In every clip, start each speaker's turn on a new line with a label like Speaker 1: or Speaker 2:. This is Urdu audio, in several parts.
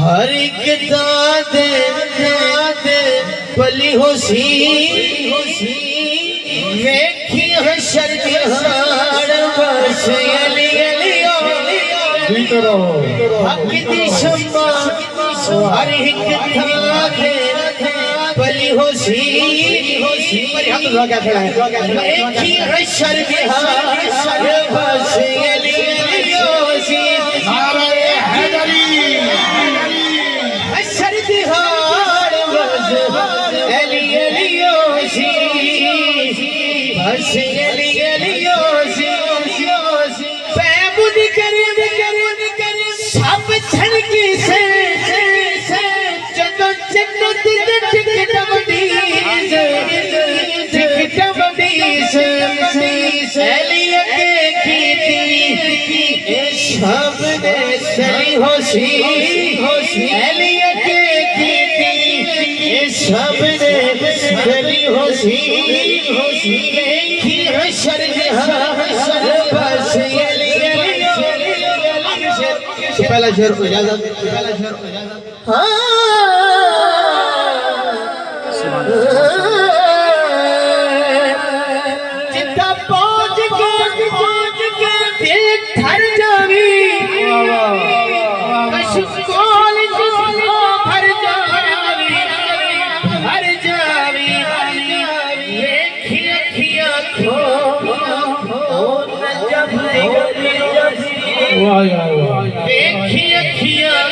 Speaker 1: ہر ایک دادے پلی ہو سی ویکھی حشر دہاڑ بس علی علی حق دی شمع ہر ایک دادے پلی ہو سی ویکھی حشر دہاڑ بس علی علی حشر دہاڑ بس علی علی بس علی علی پیمون کریم سب چھڑکی سے جدو جنت ٹکٹ مدیس علی کے کیتی سب نے سلی ہو سی علی کے کیتی سب نے سلی ہو سی دیکھی حشر دہاڑ بس علی علی پہلا شعر کو اجازت جتا پہنچ کے دل تھر جاوی کشکول بھر جاوی دیکھی اکھیاں کھو نجف دیکھی اکھیاں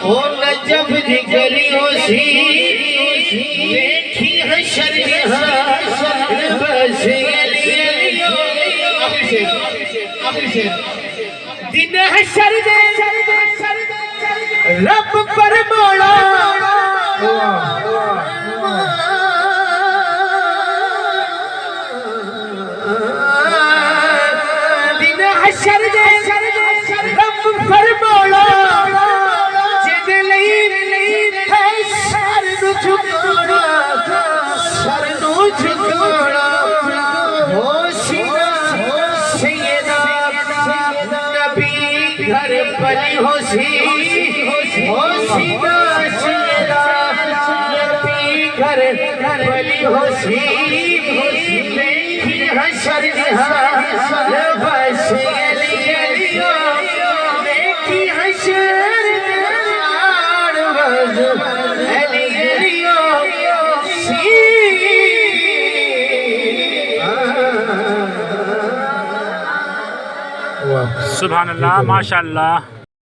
Speaker 1: کھو نجف دی گلی ہو سی دیکھی حشر دہاڑ بس علی علی دن حشر دے رب پر مولا دن حشر دے رب پر مولا جد لئی ہے سر نو جھکانا ہو سینا سیدہ نبی گھر پلی ہو سی ہو سینا سیدہ نبی گھر پلی ہو سی دیکھی حشر دہاڑ بس علی علی دیکھی حشر دہاڑ بس علی علی
Speaker 2: سبحان اللہ ماشاءاللہ